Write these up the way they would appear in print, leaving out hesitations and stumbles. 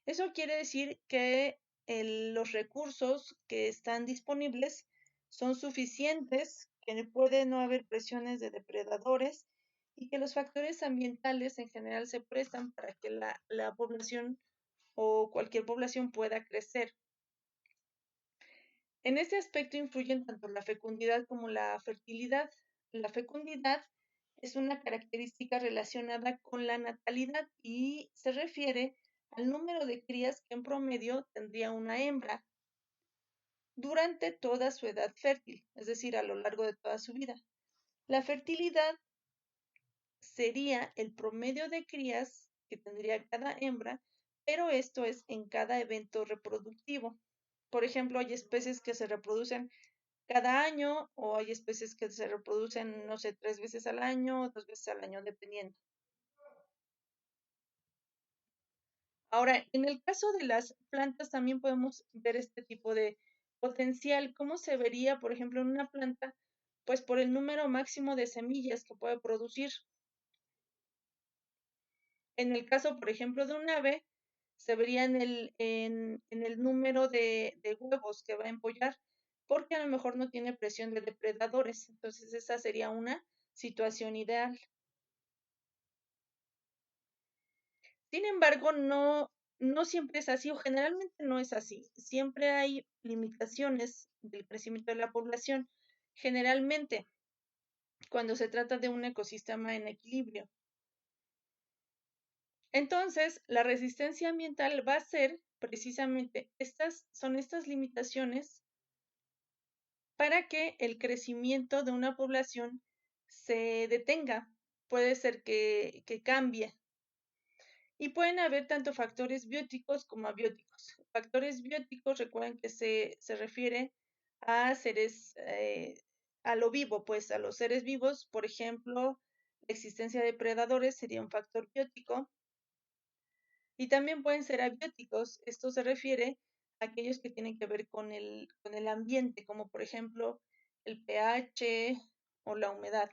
Eso quiere decir que los recursos que están disponibles son suficientes, que puede no haber presiones de depredadores y que los factores ambientales en general se prestan para que la población o cualquier población pueda crecer. En este aspecto influyen tanto la fecundidad como la fertilidad. La fecundidad es una característica relacionada con la natalidad y se refiere al número de crías que en promedio tendría una hembra durante toda su edad fértil, es decir, a lo largo de toda su vida. La fertilidad sería el promedio de crías que tendría cada hembra, pero esto es en cada evento reproductivo. Por ejemplo, hay especies que se reproducen cada año o hay especies que se reproducen, no sé, 3 veces al año o 2 veces al año, dependiendo. Ahora, en el caso de las plantas también podemos ver este tipo de potencial. ¿Cómo se vería, por ejemplo, en una planta? Pues por el número máximo de semillas que puede producir. En el caso, por ejemplo, de un ave, se vería en el número de huevos que va a empollar, porque a lo mejor no tiene presión de depredadores. Entonces, esa sería una situación ideal. Sin embargo, no siempre es así, o generalmente no es así. Siempre hay limitaciones del crecimiento de la población, generalmente cuando se trata de un ecosistema en equilibrio. Entonces, la resistencia ambiental va a ser precisamente estas limitaciones para que el crecimiento de una población se detenga. Puede ser que cambie. Y pueden haber tanto factores bióticos como abióticos. Factores bióticos, recuerden que se refiere a seres, a lo vivo, pues a los seres vivos. Por ejemplo, la existencia de predadores sería un factor biótico. Y también pueden ser abióticos. Esto se refiere a aquellos que tienen que ver con el ambiente, como por ejemplo el pH o la humedad.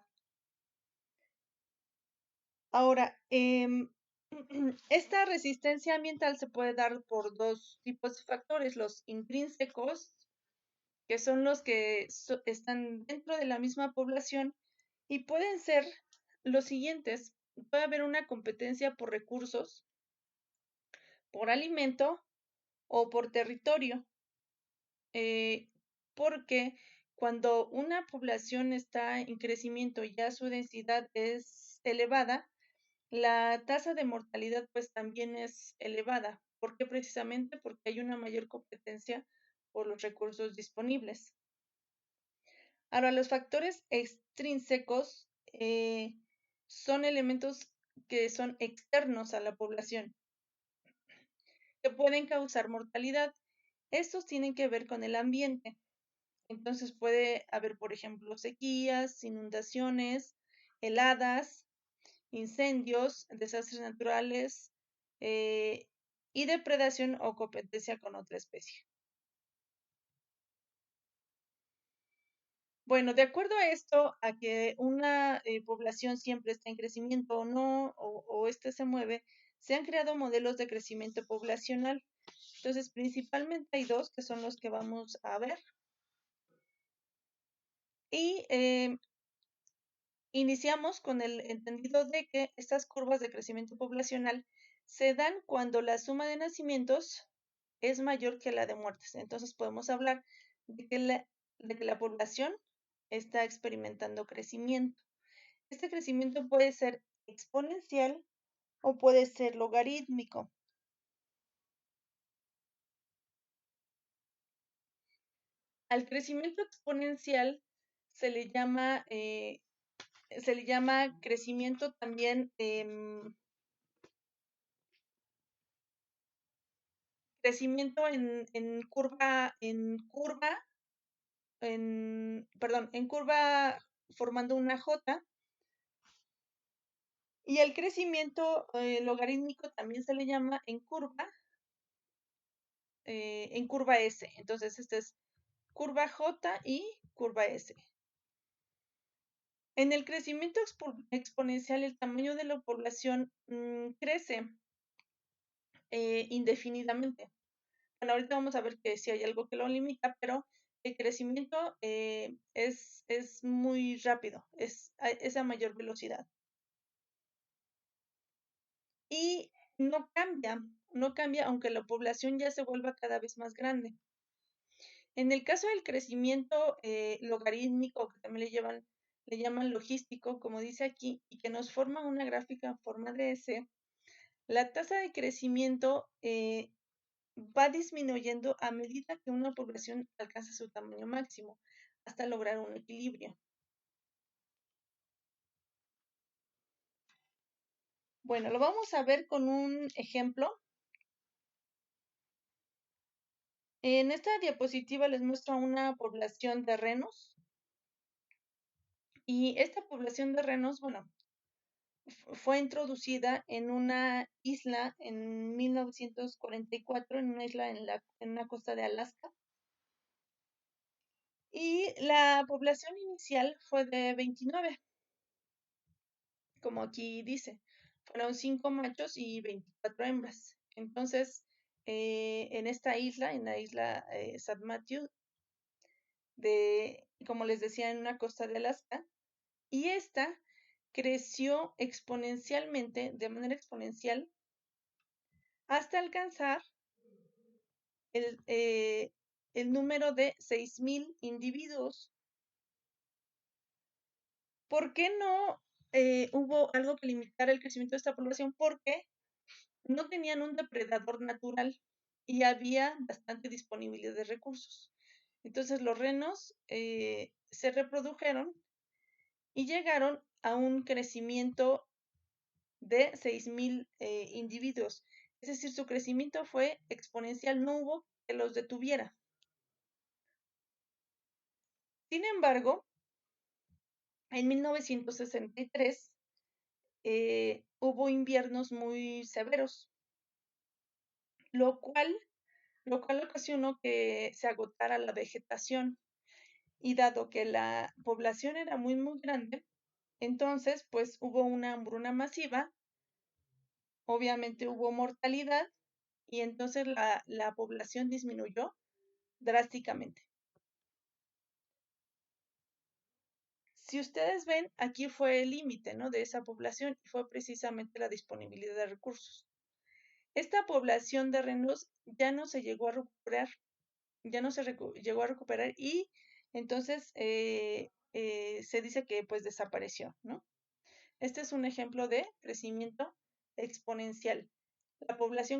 Ahora, esta resistencia ambiental se puede dar por dos tipos de factores, los intrínsecos, que son los que están dentro de la misma población, y pueden ser los siguientes. Puede haber una competencia por recursos, por alimento o por territorio, porque cuando una población está en crecimiento y ya su densidad es elevada, la tasa de mortalidad pues también es elevada. ¿Por qué? Precisamente porque hay una mayor competencia por los recursos disponibles. Ahora, los factores extrínsecos son elementos que son externos a la población, que pueden causar mortalidad. Estos tienen que ver con el ambiente. Entonces puede haber, por ejemplo, sequías, inundaciones, heladas, incendios, desastres naturales eh, y depredación o competencia con otra especie. Bueno, de acuerdo a esto, a que una población siempre está en crecimiento o no, o este se mueve, se han creado modelos de crecimiento poblacional. Entonces, principalmente hay dos que son los que vamos a ver. Y iniciamos con el entendido de que estas curvas de crecimiento poblacional se dan cuando la suma de nacimientos es mayor que la de muertes. Entonces podemos hablar de que la población está experimentando crecimiento. Este crecimiento puede ser exponencial o puede ser logarítmico. Al crecimiento exponencial se le llama, eh, se le llama crecimiento también, crecimiento en curva formando una J, y el crecimiento logarítmico también se le llama en curva S. Entonces, esta es curva J y curva S. En el crecimiento exponencial, el tamaño de la población crece indefinidamente. Bueno, ahorita vamos a ver que si hay algo que lo limita, pero el crecimiento es muy rápido, es a mayor velocidad. Y no cambia aunque la población ya se vuelva cada vez más grande. En el caso del crecimiento logarítmico, que también le llaman logístico, como dice aquí, y que nos forma una gráfica en forma de S, la tasa de crecimiento va disminuyendo a medida que una población alcanza su tamaño máximo, hasta lograr un equilibrio. Bueno, lo vamos a ver con un ejemplo. En esta diapositiva les muestro una población de renos. Y esta población de renos, bueno, fue introducida en una isla en 1944, en una isla en una costa de Alaska. Y la población inicial fue de 29, como aquí dice. Fueron 5 machos y 24 hembras. Entonces, en esta isla, en la isla St. Matthew, como les decía, en una costa de Alaska, y esta creció exponencialmente, de manera exponencial, hasta alcanzar el número de 6,000 individuos. ¿Por qué no hubo algo que limitara el crecimiento de esta población? Porque no tenían un depredador natural y había bastante disponibilidad de recursos. Entonces los renos se reprodujeron y llegaron a un crecimiento de 6,000 individuos. Es decir, su crecimiento fue exponencial, no hubo que los detuviera. Sin embargo, en 1963 hubo inviernos muy severos, lo cual, ocasionó que se agotara la vegetación. Y dado que la población era muy, muy grande, entonces pues hubo una hambruna masiva, obviamente hubo mortalidad y entonces la población disminuyó drásticamente. Si ustedes ven, aquí fue el límite, ¿no?, de esa población y fue precisamente la disponibilidad de recursos. Esta población de renos ya no se llegó a recuperar, llegó a recuperar y entonces se dice que pues desapareció, ¿no? Este es un ejemplo de crecimiento exponencial. La población